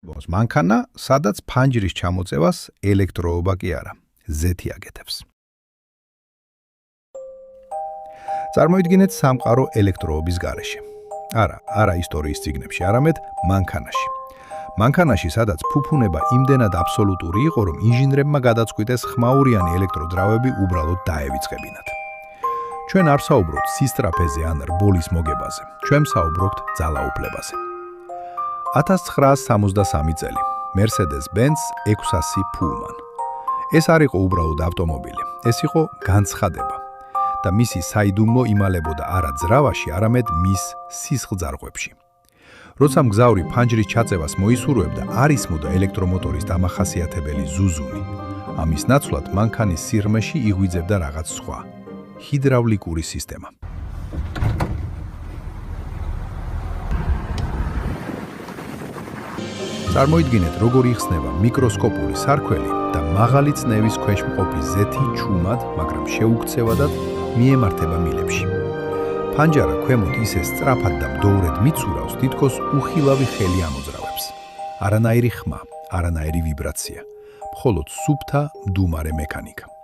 მანქანა, სადაც ფანჯრის ჩამოწევას ელექტროობა კი არა, ზეთი აკეთებს. წარმოიდგინეთ სამყარო ელექტროობის გარეშე. არა ისტორიის წიგნებში, არამედ მანქანაში. მანქანაში, სადაც ფუფუნება იმდენად აბსოლუტური იყო, რომ ინჟინრებმა გადაწყვიტეს ხმაურიანი ელექტროდრავები უბრალოდ დაევიწყებინათ. ჩვენ არ საუბრობთ სისწრაფეზე ან რბოლის მოგებაზე, ჩვენ საუბრობთ ძალაუფლებაზე. 1963 წელი, Mercedes-Benz 600 Pullman. ეს არ იყო უბრალოდ ავტომობილი, ეს იყო განცხადება. და მისი საიდუმლო იმალებოდა არა ძრავაში, არამედ მის სისხლძარღვებში. როცა მგზავრი ფანჯრის ჩაწევას მოისურვებდა, არ ისმოდა ელექტრომოტორის დამახასიათებელი ზუზუნი. ამის ნაცვლად მანქანის სიღრმეში იღვიძებდა რაღაც სხვა, ჰიდრავლიკური სისტემა. წარმოიდგინეთ, როგორ იხსნება მიკროსკოპული სარქველი და მაღალი წნევის ქვეშ მყოფი ზეთი ჩუმად, მაგრამ შეუქცევადად მიემართება მილებში. ფანჯარა ქვემოთ ისე სწრაფად და მდოვრედ მიცურავს, თითქოს უხილავი ხელი ამოძრავებს. არანაირი ხმა, არანაირი ვიბრაცია, მხოლოდ სუფთა, მდუმარე მექანიკა.